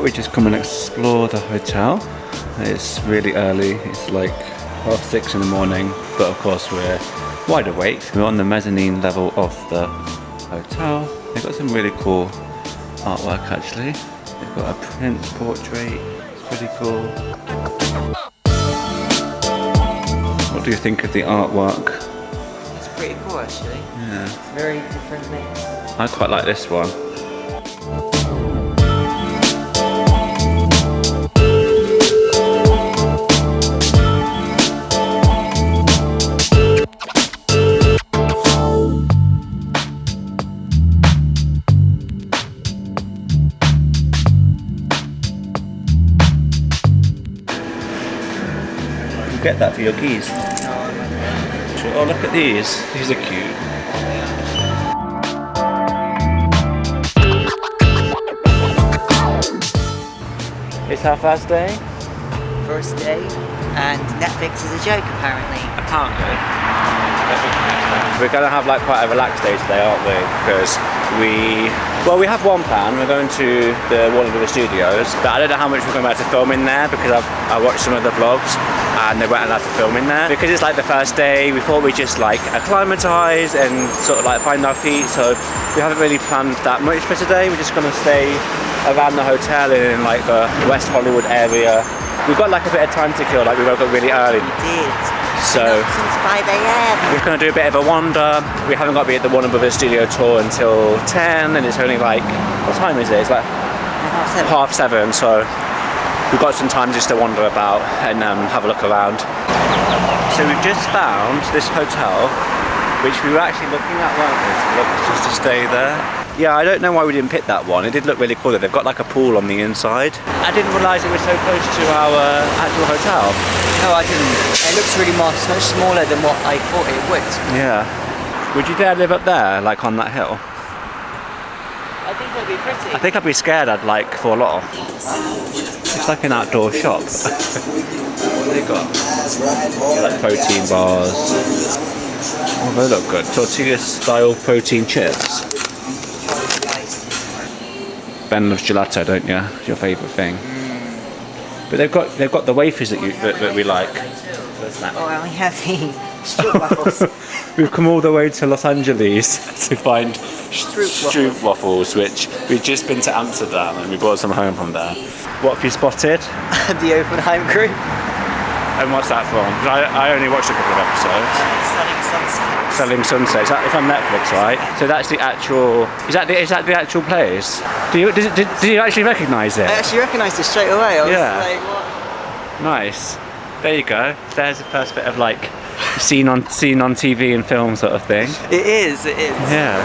we just come and explore the hotel. It's really early, it's like 6:30 in the morning, but of course we're wide awake. We're on the mezzanine level of the hotel. They've got some really cool artwork actually. They've got a prince portrait, it's pretty cool. What do you think of the artwork? It's pretty cool actually. Yeah. It's a very different mix. I quite like this one. Get that for your keys. Oh, look at these. These are cute. It's our first day. First day, and Netflix is a joke apparently. Apparently. We're going to have like quite a relaxed day today, aren't we? Because we have one plan. We're going to the Warner Brothers Studios, but I don't know how much we're going to be able to film in there because I watched some of the vlogs and they weren't allowed to film in there. Because it's like the first day, we thought we'd just like acclimatise and sort of like find our feet, so we haven't really planned that much for today. We're just going to stay around the hotel in like the West Hollywood area. We've got like a bit of time to kill, like we woke up really early. We did. So since 5 AM. we're going to do a bit of a wander. We haven't got to be at the Warner Brothers Studio tour until 10 and it's only like, what time is it? It's like half seven, so we've got some time just to wander about and have a look around. So we've just found this hotel, which we were actually looking at, weren't we? Just to stay there. Yeah, I don't know why we didn't pick that one. It did look really cool. They've got like a pool on the inside. I didn't realise it was so close to our actual hotel. No, I didn't. It looks really much smaller than what I thought it would. Yeah. Would you dare live up there, like on that hill? I think it'd be pretty. I think I'd be scared I'd like fall off. It's like an outdoor shop. What have they got? Like protein bars. Oh, they look good. Tortilla style protein chips. Ben loves gelato, don't you? It's your favourite thing. But they've got the wafers that we like. Oh, I only have the stroop waffles. We've come all the way to Los Angeles to find stroop waffles, which we've just been to Amsterdam and we brought some home from there. What have you spotted? The Oppenheim group. And what's that from? I only watched a couple of episodes. Selling Sunset. Selling Sunset. It's on Netflix, right? So that's the actual. Is that the actual place? Do you actually recognise it? I actually recognised it straight away. I was like, what? Nice. There you go. There's the first bit of like seen on TV and film sort of thing. It is. Yeah.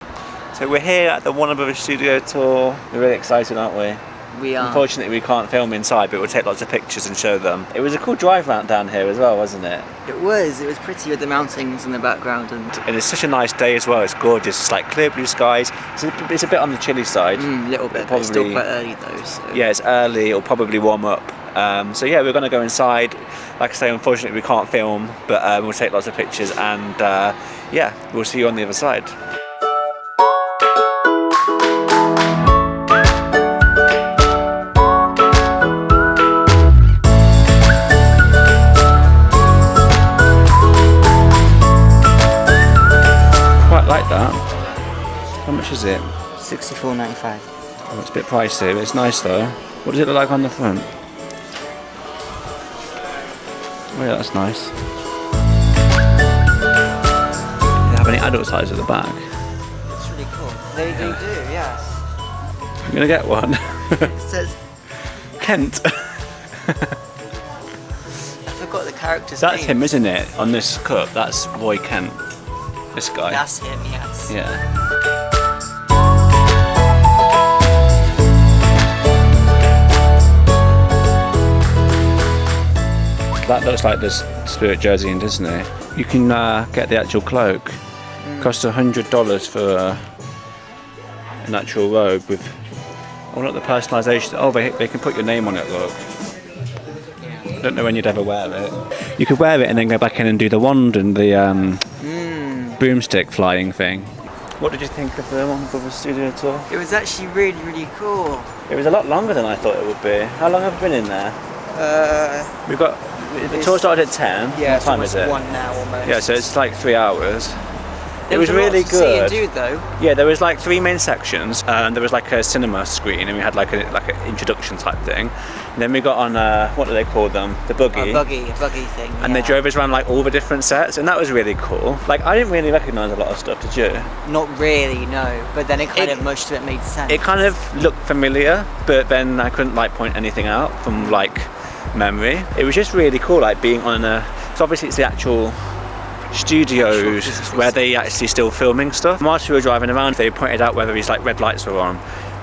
It is. So we're here at the Warner Brothers Studio tour. We're really excited, aren't we? We are. Unfortunately, we can't film inside, but we'll take lots of pictures and show them. It was a cool drive round down here as well, wasn't it? It was pretty with the mountains in the background. And it's such a nice day as well, it's gorgeous. It's like clear blue skies. It's a bit on the chilly side. A little bit, but it's still quite early though. So. Yeah, it's early, it'll probably warm up. So yeah, we're going to go inside. Like I say, unfortunately we can't film, but we'll take lots of pictures and yeah, we'll see you on the other side. Like that. How much is it? $64.95. Oh, it's a bit pricey, but it's nice though. What does it look like on the front? Oh yeah, that's nice. They have any adult size at the back? It's really cool. They do, yes. I'm gonna get one. It says Kent. I forgot the character's That's name. him, isn't it? On this cup, that's Roy Kent. This guy. That's him, yes. Yeah. That looks like the Spirit jersey in Disney. You can get the actual cloak. Costs $100 for an actual robe with. Oh, not the personalisation. Oh, they can put your name on it. Look. I don't know when you'd ever wear it. You could wear it and then go back in and do the wand and the broomstick flying thing. What did you think of the Warner Brothers studio tour? It was actually really, really cool. It was a lot longer than I thought it would be. How long have we been in there? We've got... The tour started at 10. Yeah, what time it's is it? 1 now almost. Yeah, so it's like 3 hours. It was a really lot to see and good. do, though. Yeah, there was like 3 main sections. There was like a cinema screen, and we had like an introduction type thing. And then we got on what do they call them? The buggy. A buggy thing. And they drove us around like all the different sets, and that was really cool. Like I didn't really recognise a lot of stuff, did you? Not really, no. But then most of it made sense. It kind of looked familiar, but then I couldn't like point anything out from like memory. It was just really cool, like being on so obviously it's the actual studios where they actually still filming stuff. Whilst we were driving around, they pointed out whether these like red lights were on,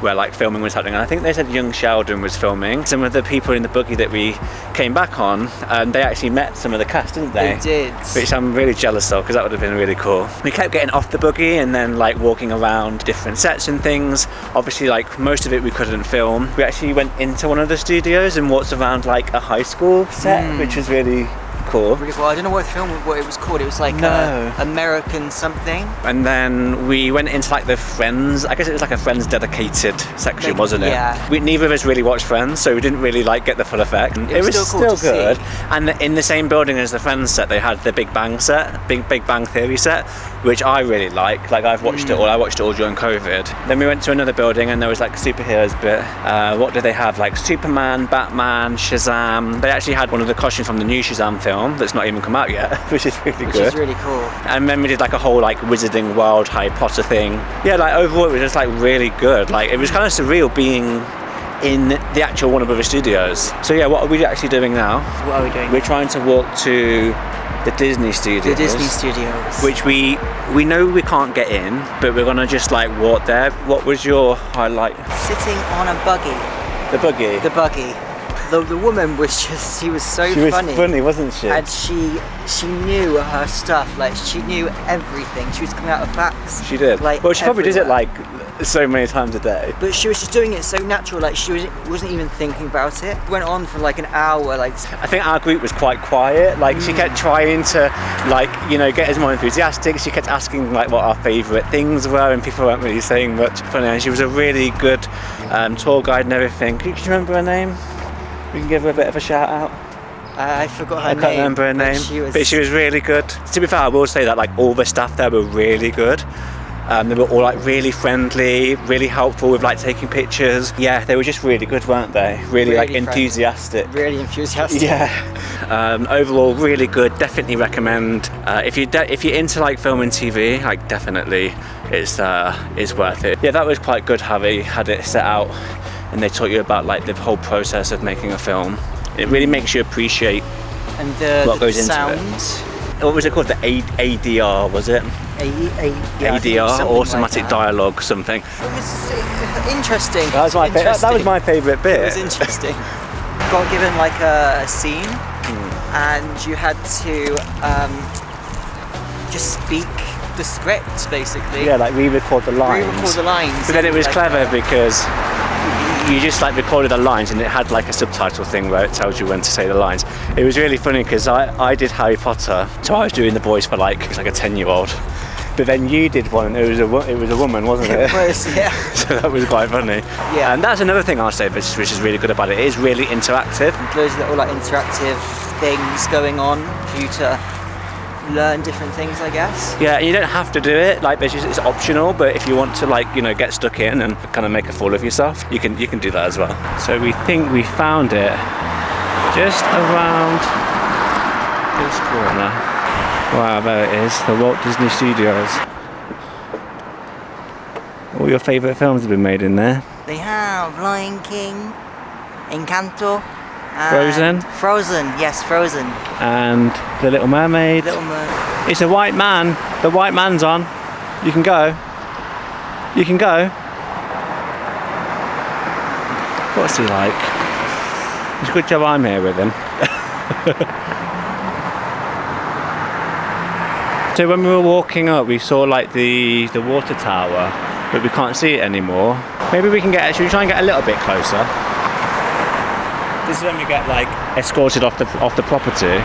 where like filming was happening, and I think they said young Sheldon was filming. Some of the people in the buggy that we came back on, they actually met some of the cast, didn't they? They did. Which I'm really jealous of, because that would have been really cool. We kept getting off the buggy and then like walking around different sets and things. Obviously like most of it we couldn't film. We actually went into one of the studios and walked around like a high school set, which was really cool. Well, I don't know what it was called. It was like American something. And then we went into like the Friends. I guess it was like a Friends dedicated section, wasn't it? Yeah. Neither of us really watched Friends, so we didn't really like get the full effect. It was still cool to good. see. And in the same building as the Friends set, they had the Big Bang set, Big Bang Theory set, which I really like. Like I've watched it all. I watched it all during COVID. Then we went to another building and there was like a superheroes bit. What did they have? Like Superman, Batman, Shazam. They actually had one of the costumes from the new Shazam film that's not even come out yet, which is really good. Which is really cool. And then we did like a whole like Wizarding World Harry Potter thing. Yeah, like overall it was just like really good. Like it was kind of surreal being in the actual Warner Brothers studios. So yeah, what are we actually doing now? What are we doing? We're trying to walk to the Disney studios. The Disney studios. Which we know we can't get in, but we're gonna just like walk there. What was your highlight? Sitting on a buggy. The buggy. The buggy. The woman was just, she was so funny. She was funny, wasn't she? And she knew her stuff, like she knew everything. She was coming out of facts. She did. Like, well, she probably does it everywhere. like so many times a day. But she was just doing it so natural, like she wasn't even thinking about it. Went on for like an hour, like. I think our group was quite quiet. Like she kept trying to, like, you know, get us more enthusiastic. She kept asking like what our favourite things were, and people weren't really saying much. Funny, and she was a really good tour guide and everything. Can you remember her name? We can give her a bit of a shout out. I forgot her name. I can't remember her name, but she was really good. To be fair, I will say that like all the staff there were really good. They were all like really friendly, really helpful with like taking pictures. Yeah, they were just really good, weren't they? Really like enthusiastic. Really enthusiastic. Yeah. Overall, really good. Definitely recommend. If you're into like film and TV, like definitely it's worth it. Yeah, that was quite good how they had it set out, and they taught you about like the whole process of making a film. It really makes you appreciate and what goes into sound. it. What was it called? The ADR, was it? ADR, automatic dialogue, something. It was interesting. That was my favourite bit. It was interesting. Got given like a scene, and you had to just speak the script basically. Yeah, like re-record the lines. Re-record the lines. But then it was like clever because you just like recorded the lines, and it had like a subtitle thing where it tells you when to say the lines. It was really funny because I did Harry Potter, so I was doing the voice for like a 10-year-old. But then you did one, and it was a woman, wasn't it? It was, yeah. So that was quite funny. Yeah. And that's another thing I'll say which is really good about it. It is really interactive. Those little like interactive things going on for you to learn different things, I guess. Yeah, and you don't have to do it. Like, it's optional. But if you want to, like, you know, get stuck in and kind of make a fool of yourself, you can do that as well. So we think we found it just around this corner. Wow, there it is, the Walt Disney Studios. All your favourite films have been made in there. They have Lion King, Encanto. Frozen? Frozen, yes, Frozen. And The Little Mermaid. Little Mermaid. It's a white man. The white man's on. You can go. You can go. What's he like? It's a good job I'm here with him. So when we were walking up, we saw like the water tower, but we can't see it anymore. Maybe we can should we try and get a little bit closer? This is when we get like escorted off the property.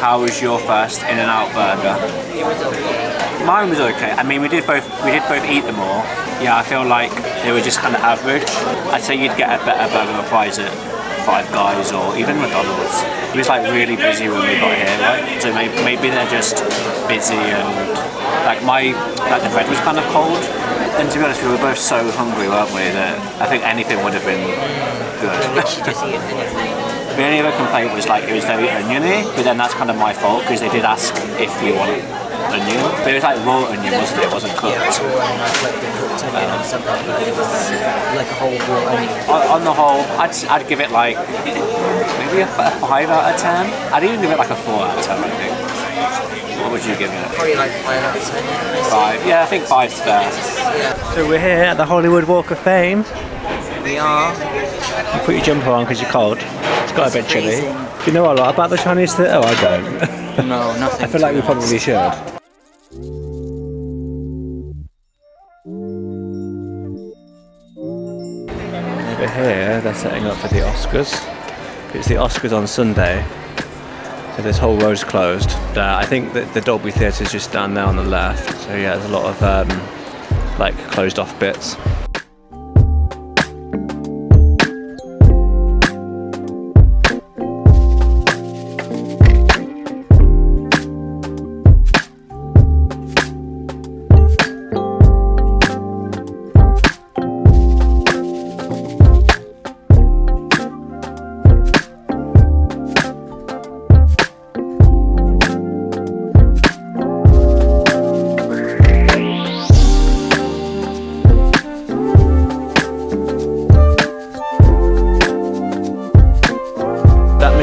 How was your first In-N-Out burger? It was okay. Mine was okay. I mean, we did both eat them all. Yeah, I feel like they were just kind of average. I'd say you'd get a better burger price at Five Guys or even McDonald's. It was like really busy when we got here, right? So maybe they're just busy and like the bread was kind of cold. And to be honest, we were both so hungry, weren't we? That I think anything would have been good. The only other complaint was like it was very oniony, but then that's kind of my fault because they did ask if we wanted onion. But it was like raw onion, wasn't it? It wasn't cooked. Yeah, cooked onion and something, but it was like a whole raw onion. On the whole, I'd give it like maybe a 5 out of 10. I'd even give it like a 4 out of 10, I think. What would you give it? Probably like 5 out of 10. 5. Yeah, I think 5's fair. Yeah. So we're here at the Hollywood Walk of Fame. We are. You put your jumper on because you're cold. It's got a bit chilly. Do you know a lot about the Chinese Theatre? Oh, I don't. No, nothing. I feel like we probably should. Over here, they're setting up for the Oscars. It's the Oscars on Sunday, so this whole road's closed. I think that the Dolby Theatre is just down there on the left. So yeah, there's a lot of like closed off bits.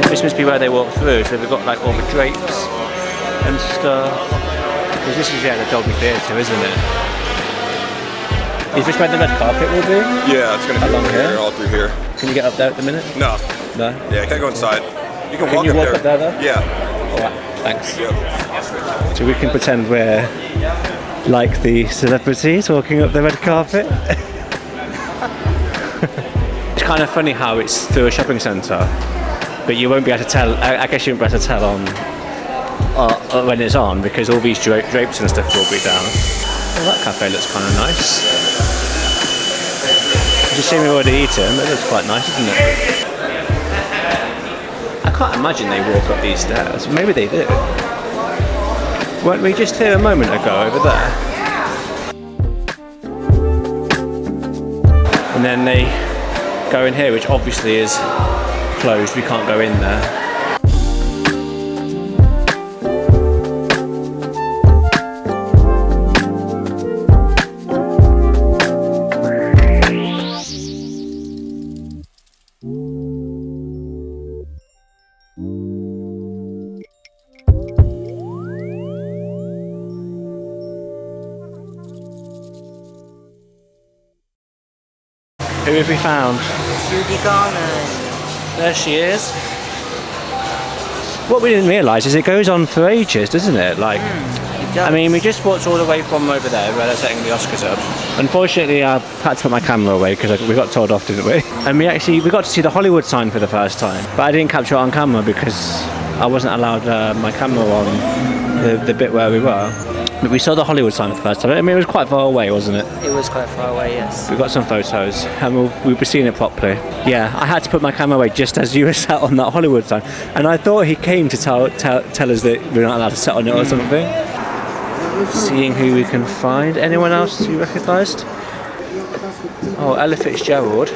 This must be where they walk through, so they've got like all the drapes and stuff. Because this is the Dolby Theatre, isn't it? Is this where the red carpet will be? Yeah, it's going to be along here, all through here. Can you get up there at the minute? No. No? Yeah, you can't go inside. You can walk, up there though? Yeah. Alright, thanks. Yep. So we can pretend we're like the celebrities walking up the red carpet. It's kind of funny how it's through a shopping centre. But you won't be able to tell, I guess you won't be able to tell on when it's on because all these drapes and stuff will be down. Well, that cafe looks kind of nice. It's a shame we've already eaten, but it looks quite nice, isn't it? I can't imagine they walk up these stairs. Maybe they do. Weren't we just here a moment ago over there? And then they go in here, which obviously is closed, we can't go in there. Who have we found? Judy Garland. There she is. What we didn't realise is it goes on for ages, doesn't it? Like, I mean, we just walked all the way from over there where they're setting the Oscars up. Unfortunately, I had to put my camera away because we got told off, didn't we? And we got to see the Hollywood sign for the first time. But I didn't capture it on camera because I wasn't allowed my camera on the bit where we were. But we saw the Hollywood sign for the first time. I mean, it was quite far away, wasn't it? It was quite far away, yes. We got some photos and we'll be seeing it properly. Yeah, I had to put my camera away just as you were sat on that Hollywood sign. And I thought he came to tell us that we're not allowed to sit on it or something. Seeing who we can find. Anyone else you recognised? Oh, Ella Fitzgerald.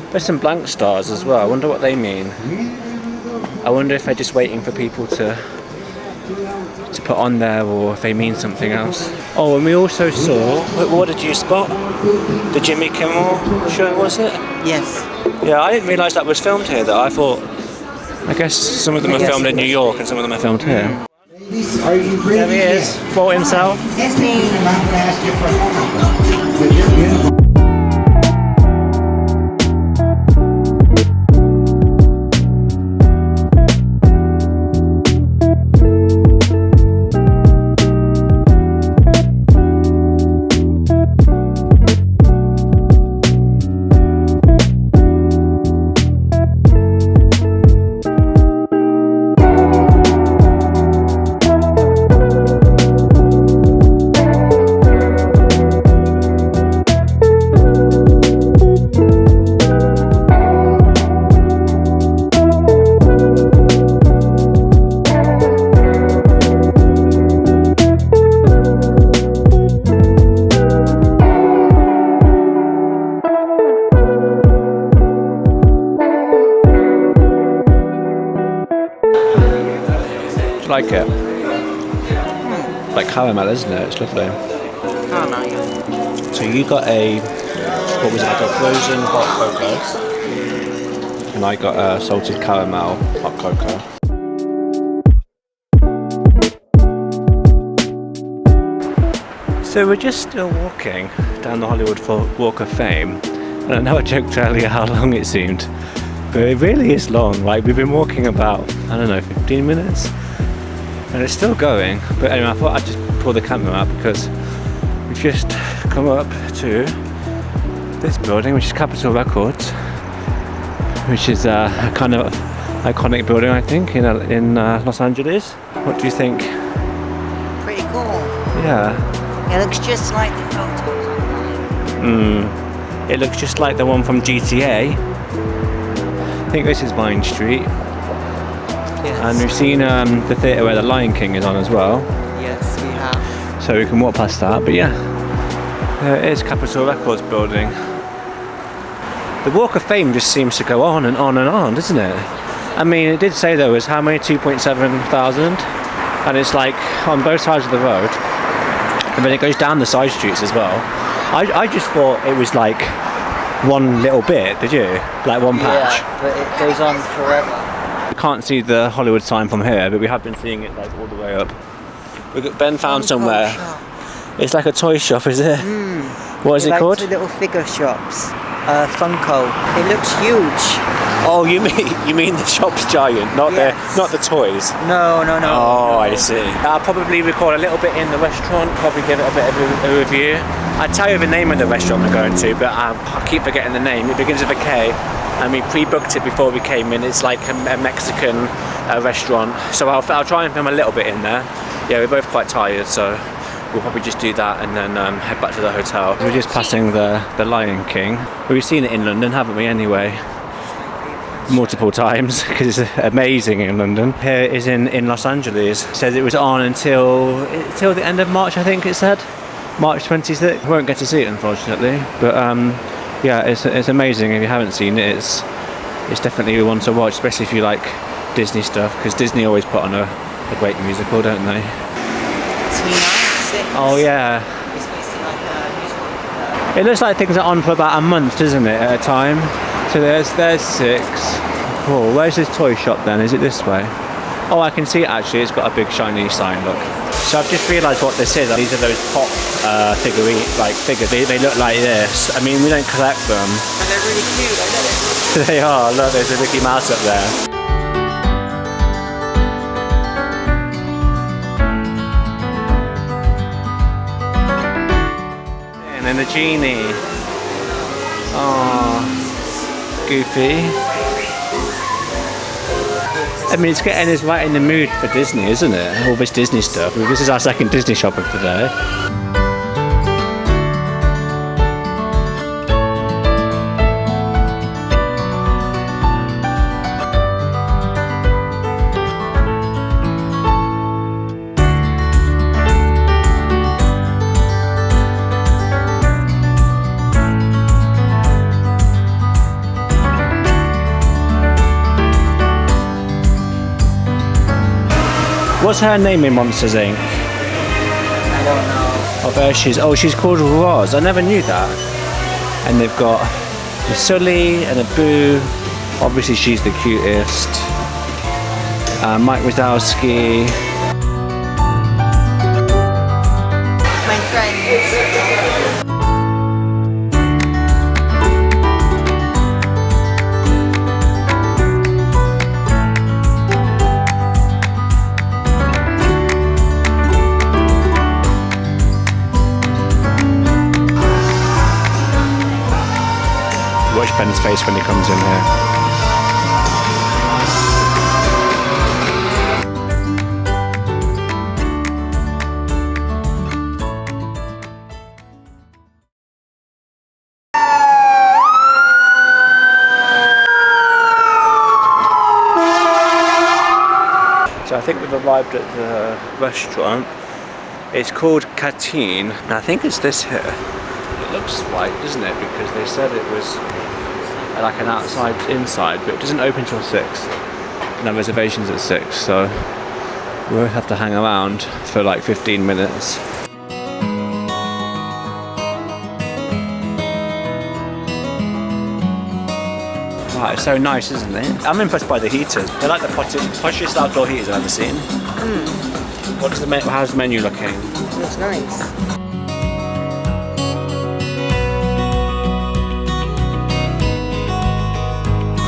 There's some blank stars as well. I wonder what they mean. I wonder if they're just waiting for people to put on there or if they mean something else. Oh, and we also saw, what did you spot? The Jimmy Kimmel show, was it? Yes. Yeah, I didn't realise that was filmed here though. I thought, I guess some of them are filmed in New York and some of them are filmed here. There he is, Walt himself. you like it? Like caramel, isn't it? It's lovely. Caramel, yeah. So you got a, what was it, like a frozen hot cocoa, and I got a salted caramel hot cocoa. So we're just still walking down the Hollywood Walk of Fame, and I know I joked earlier how long it seemed, but it really is long. Like, we've been walking about, I don't know, 15 minutes, and it's still going. But anyway, I thought I'd just pull the camera out because we've just come up to this building, which is Capitol Records, which is a kind of iconic building, I think, in Los Angeles. What do you think? Pretty cool. Yeah. It looks just like the photos online. It looks just like the one from GTA. I think this is Vine Street. Yes. And we've seen the theatre where the Lion King is on as well. Yes, we have. So we can walk past that. But yeah, there it is, Capitol Records building. The Walk of Fame just seems to go on and on and on, doesn't it? I mean, it did say there was how many? 2.7 thousand? And it's like on both sides of the road. And then it goes down the side streets as well. I just thought it was like one little bit, did you? Like one patch. Yeah, but it goes on forever. We can't see the Hollywood sign from here, but we have been seeing it like all the way up. Ben found Funko somewhere. shop. It's like a toy shop, is it? What is it Like called? the little figure shops. Funko. It looks huge. Oh, you mean the shop's giant, not Yes. not the toys. No. Oh, I see. I'll probably record a little bit in the restaurant, probably give it a bit of a review. I'd tell you the name of the restaurant we're going to, but I keep forgetting the name. It begins with a K, and we pre-booked it before we came in. It's like a Mexican restaurant, so I'll try and film a little bit in there. Yeah, we're both quite tired, so we'll probably just do that and then head back to the hotel. We're just passing the Lion King. We've seen it in London, haven't we, anyway? Multiple times, because it's amazing in London. Here it is in Los Angeles. It says it was on until the end of March, I think it said. March 26th. Won't get to see it, unfortunately. But yeah, it's amazing. If you haven't seen it, it's definitely one to watch, especially if you like Disney stuff, because Disney always put on a great musical, don't they? Oh yeah. It's basically like a musical. It looks like things are on for about a month, doesn't it, at a time? So there's 6. Oh, where's this toy shop then? Is it this way? Oh, I can see it actually. It's got a big shiny sign, look. So I've just realised what this is. These are those pop figures. They look like this. I mean, we don't collect them. And they're really cute, I love it. They are. Look, there's a Mickey Mouse up there. And then the genie. Oh. Goofy. I mean, it's getting us right in the mood for Disney, isn't it? All this Disney stuff. This is our second Disney shop of the day. What's her name in Monsters Inc? I don't know. Oh, there she is. Oh, she's called Roz. I never knew that. And they've got a Sully and a Boo. Obviously, she's the cutest. Mike Wazowski. My friends. Watch Ben's face when he comes in here. So I think we've arrived at the restaurant. It's called Catine, and I think it's this here. It looks white, doesn't it? Because they said it was like an outside inside, but it doesn't open till 6. No reservations at 6, so We'll have to hang around for like 15 minutes. Wow, it's so nice, isn't it? I'm impressed by the heaters. They're like the poshest outdoor heaters I've ever seen. How's the menu looking? It looks nice.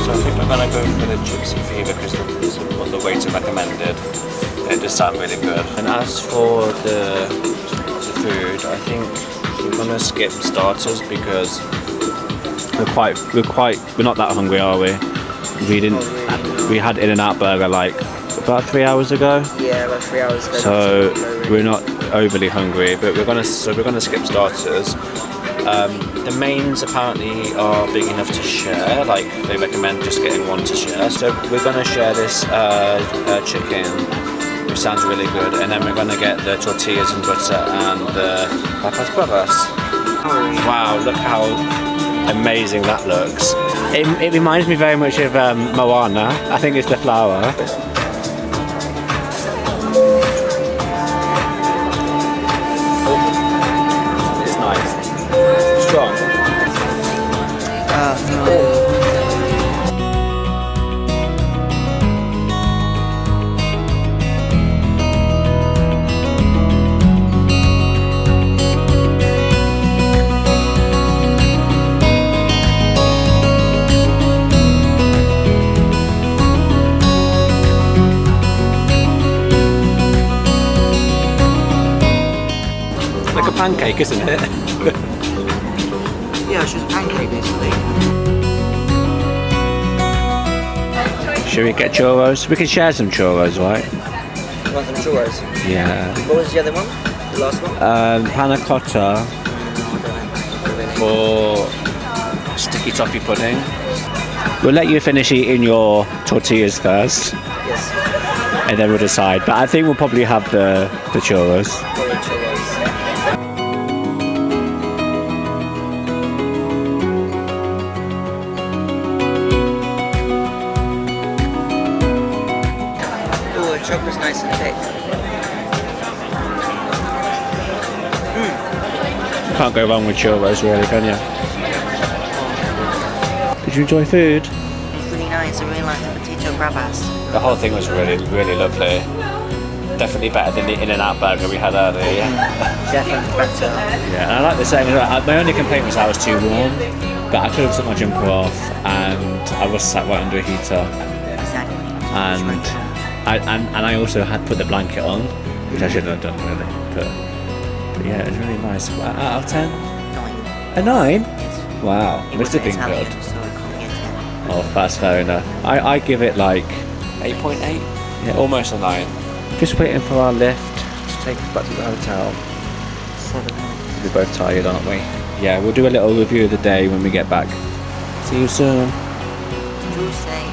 So I think we're gonna go for the gypsy fever because that's what the waiter recommended. It does sound really good. And as for the food, I think we're gonna skip starters because we're not that hungry, are we? We had In-N-Out burger like about 3 hours ago. Yeah, about 3 hours ago. So we're not overly hungry, but we're gonna skip starters. The mains apparently are big enough to share, like they recommend just getting one to share. So we're gonna share this chicken, which sounds really good, and then we're gonna get the tortillas and butter and the papas bravas. Wow, look how amazing that looks. It reminds me very much of Moana. I think it's the flower. It's nice. Strong. Like a pancake, isn't it? Yeah, it's just a pancake basically. Should we get churros? We can share some churros, right? You want some churros? Yeah. What was the other one? The last one? Panna cotta for sticky toffee pudding. We'll let you finish eating your tortillas first, Yes. and then we'll decide. But I think we'll probably have the churros. Probably churros. Oh, the chocolate's nice and thick. Can't go wrong with churros, really, can you? Did you enjoy food? It's really nice. I really like the potato bravas. The whole thing was really, really lovely. Definitely better than the In-N-Out burger we had earlier. Definitely better. Yeah, and I like the same. My only complaint was I was too warm, but I could have took my jumper off, and I was sat right under a heater. Exactly. And I also had put the blanket on, which I shouldn't have done really. But yeah, it was really nice. Out of 10? 9. A 9? Yes. Wow, It must have wasn't been Italian, good. so I can't get 10. Oh, that's fair enough. I give it like 8.8. Yeah, almost a 9. Just waiting for our lift to take us back to the hotel. 7. We're both tired, aren't we? Yeah, we'll do a little review of the day when we get back. See you soon. Tuesday.